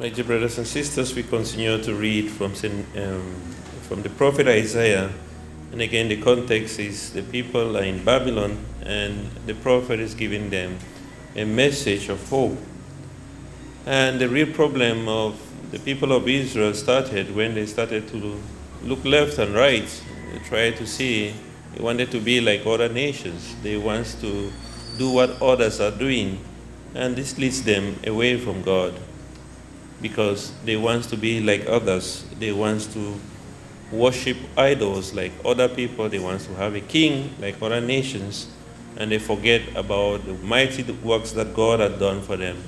My dear brothers and sisters, we continue to read from the prophet Isaiah. And again, the context is the people are in Babylon, and the prophet is giving them a message of hope. And the real problem of the people of Israel started when they started to look left and right. They tried to see, they wanted to be like other nations. They want to do what others are doing. And this leads them away from God, because they want to be like others. They want to worship idols like other people. They want to have a king like other nations. And they forget about the mighty works that God had done for them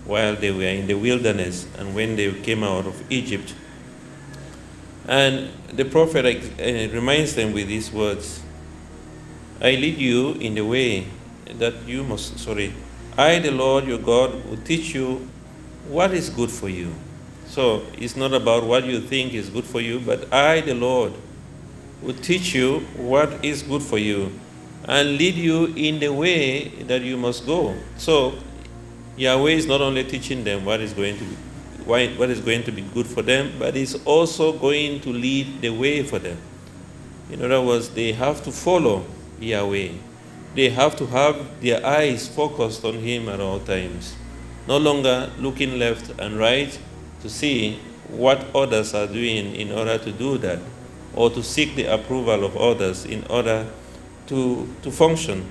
while they were in the wilderness and when they came out of Egypt. And the prophet reminds them with these words, I lead you in the way that you must, I, the Lord your God, will teach you what is good for you. So it's not about what you think is good for you, but I, the Lord, will teach you what is good for you and lead you in the way that you must go. So Yahweh is not only teaching them what is going to be good for them, but is also going to lead the way for them. In other words, they have to follow Yahweh. They have to have their eyes focused on Him at all times, no longer looking left and right to see what others are doing in order to do that, or to seek the approval of others in order to function.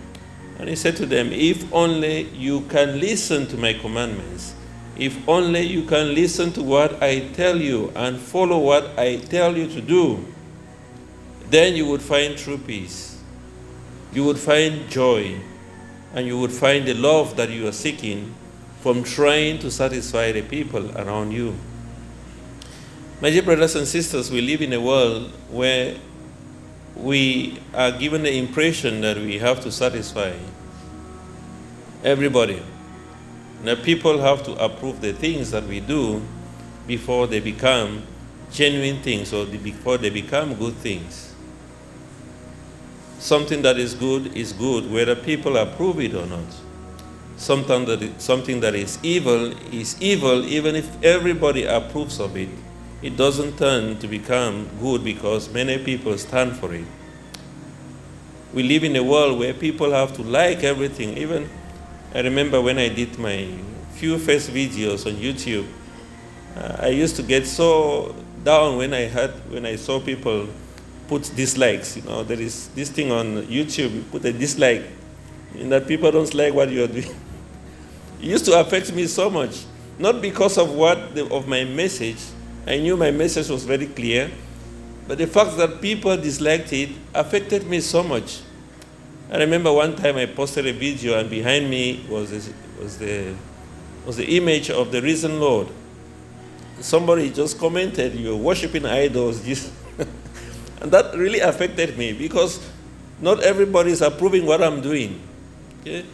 And He said to them, if only you can listen to my commandments, if only you can listen to what I tell you and follow what I tell you to do, then you would find true peace. You would find joy, and you would find the love that you are seeking from trying to satisfy the people around you. My dear brothers and sisters, we live in a world where we are given the impression that we have to satisfy everybody. Now, people have to approve the things that we do before they become genuine things, or before they become good things. Something that is good whether people approve it or not. Something that is evil even if everybody approves of it. It doesn't turn to become good because many people stand for it. We live in a world where people have to like everything. Even I remember when I did my few first videos on YouTube, I used to get so down when I saw people put dislikes. There is this thing on YouTube, you put a dislike, and that people don't like what you are doing. It used to affect me so much, not because of of my message. I knew my message was very clear, but the fact that people disliked it affected me so much. I remember one time I posted a video, and behind me was the image of the risen Lord. Somebody just commented, "You're worshiping idols," and that really affected me because not everybody is approving what I'm doing. Okay?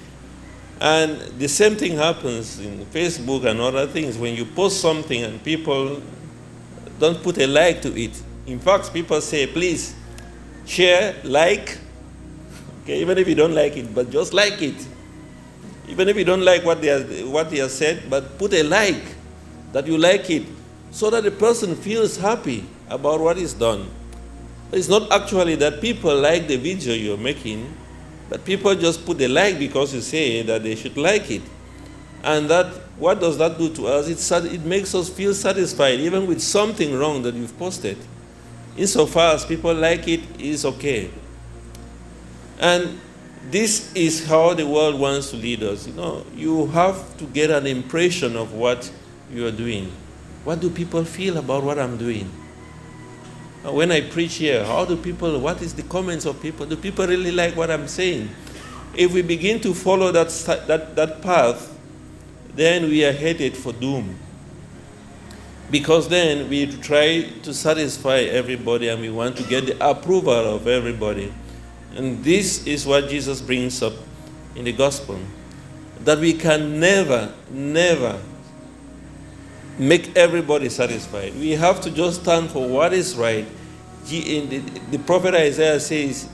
And the same thing happens in Facebook and other things. When you post something and people don't put a like to it. In fact, people say, please share, like. Okay, even if you don't like it, but just like it. Even if you don't like what they have said, but put a like, that you like it, so that the person feels happy about what is done. It's not actually that people like the video you're making, but people just put the like because you say that they should like it. And what does that do to us? It makes us feel satisfied, even with something wrong that you've posted. Insofar as people like it, it's okay. And this is how the world wants to lead us. You have to get an impression of what you are doing. What do people feel about what I'm doing? When I preach here, what is the comments of people? Do people really like what I'm saying? If we begin to follow that path, then we are headed for doom. Because then we try to satisfy everybody and we want to get the approval of everybody. And this is what Jesus brings up in the gospel. That we can never make everybody satisfied. We have to just stand for what is right. The prophet Isaiah says,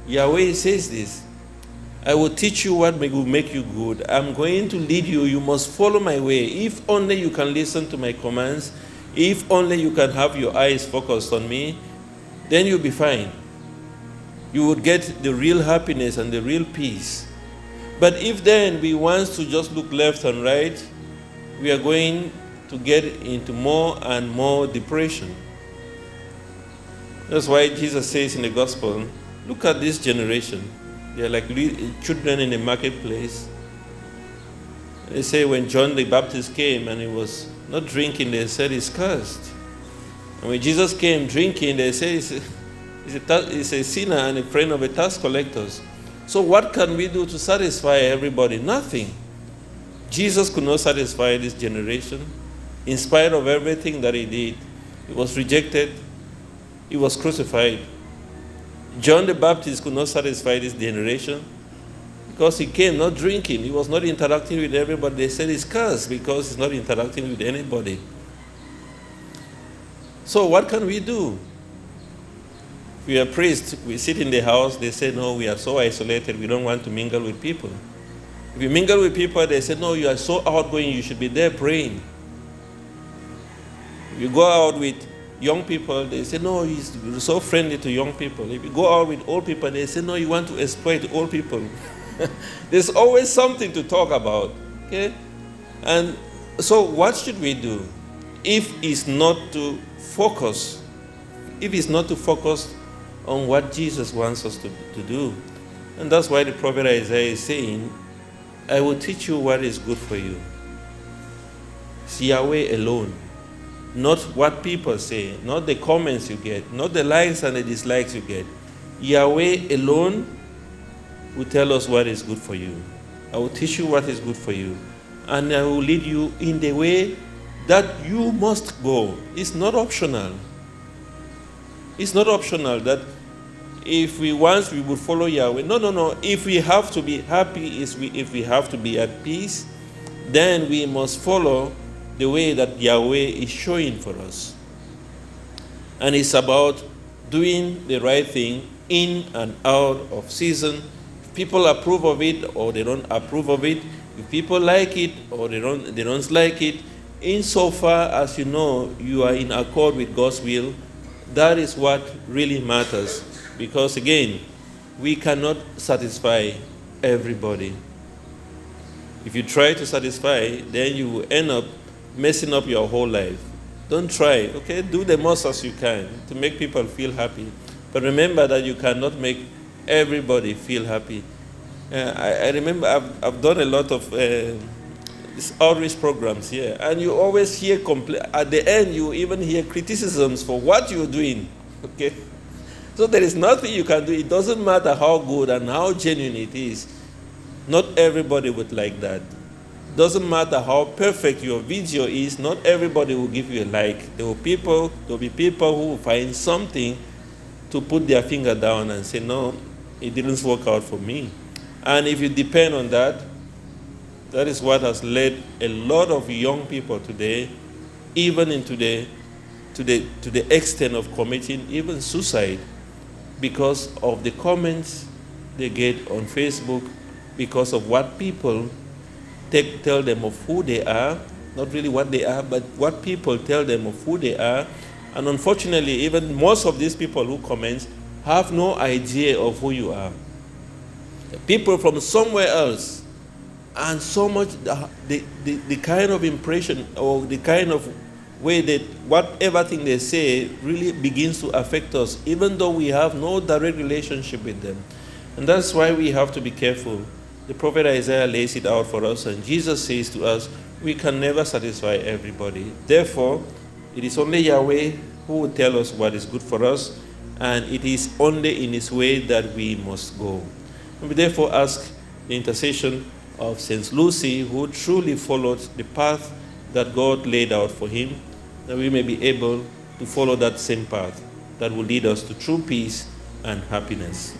Yahweh says this, I will teach you what will make you good. I'm going to lead you. You must follow my way. If only you can listen to my commands, if only you can have your eyes focused on me, then you'll be fine. You would get the real happiness and the real peace. But if then we want to just look left and right, we are going to get into more and more depression. That's why Jesus says in the gospel, look at this generation. They are like children in the marketplace. They say when John the Baptist came and he was not drinking, they said he's cursed. And when Jesus came drinking, they say he's a sinner and a friend of the tax collectors. So what can we do to satisfy everybody? Nothing. Jesus could not satisfy this generation. In spite of everything that he did, he was rejected, he was crucified. John the Baptist could not satisfy this generation because he came not drinking. He was not interacting with everybody. They said he's cursed because he's not interacting with anybody. So what can we do? We are priests. We sit in the house. They say, no, we are so isolated. We don't want to mingle with people. If you mingle with people, they say, no, you are so outgoing. You should be there praying. If you go out with young people, they say, no, you're so friendly to young people. If you go out with old people, they say, no, you want to exploit old people. There's always something to talk about. Okay? And so what should we do? If it's not to focus on what Jesus wants us to do. And that's why the prophet Isaiah is saying, I will teach you what is good for you. It's Yahweh alone. Not what people say, not the comments you get, not the likes and the dislikes you get. Yahweh alone will tell us what is good for you. I will teach you what is good for you. And I will lead you in the way that you must go. It's not optional. It's not optional that if we want, we will follow Yahweh. No. If we have to be happy, if we have to be at peace, then we must follow the way that Yahweh is showing for us. And it's about doing the right thing in and out of season. If people approve of it or they don't approve of it, if people like it or they don't like it, insofar as you know you are in accord with God's will, that is what really matters. Because again, we cannot satisfy everybody. If you try to satisfy, then you will end up messing up your whole life. Don't try, okay? Do the most as you can to make people feel happy. But remember that you cannot make everybody feel happy. I remember I've done a lot of these outreach programs here, and you always hear at the end you even hear criticisms for what you're doing, okay? So there is nothing you can do. It doesn't matter how good and how genuine it is. Not everybody would like that. Doesn't matter how perfect your video is, not everybody will give you a like. There will be people who will find something to put their finger down and say, no, it didn't work out for me. And if you depend on that, that is what has led a lot of young people today, even to the extent of committing even suicide, because of the comments they get on Facebook, because of what people tell them of who they are, not really what they are, but what people tell them of who they are. And unfortunately, even most of these people who comment have no idea of who you are. People from somewhere else, and so much the kind of impression or the kind of way that whatever thing they say really begins to affect us, even though we have no direct relationship with them. And that's why we have to be careful. The prophet Isaiah lays it out for us, and Jesus says to us, we can never satisfy everybody. Therefore, it is only Yahweh who will tell us what is good for us, and it is only in his way that we must go. And we therefore ask the intercession of Saint Lucy, who truly followed the path that God laid out for him, that we may be able to follow that same path that will lead us to true peace and happiness.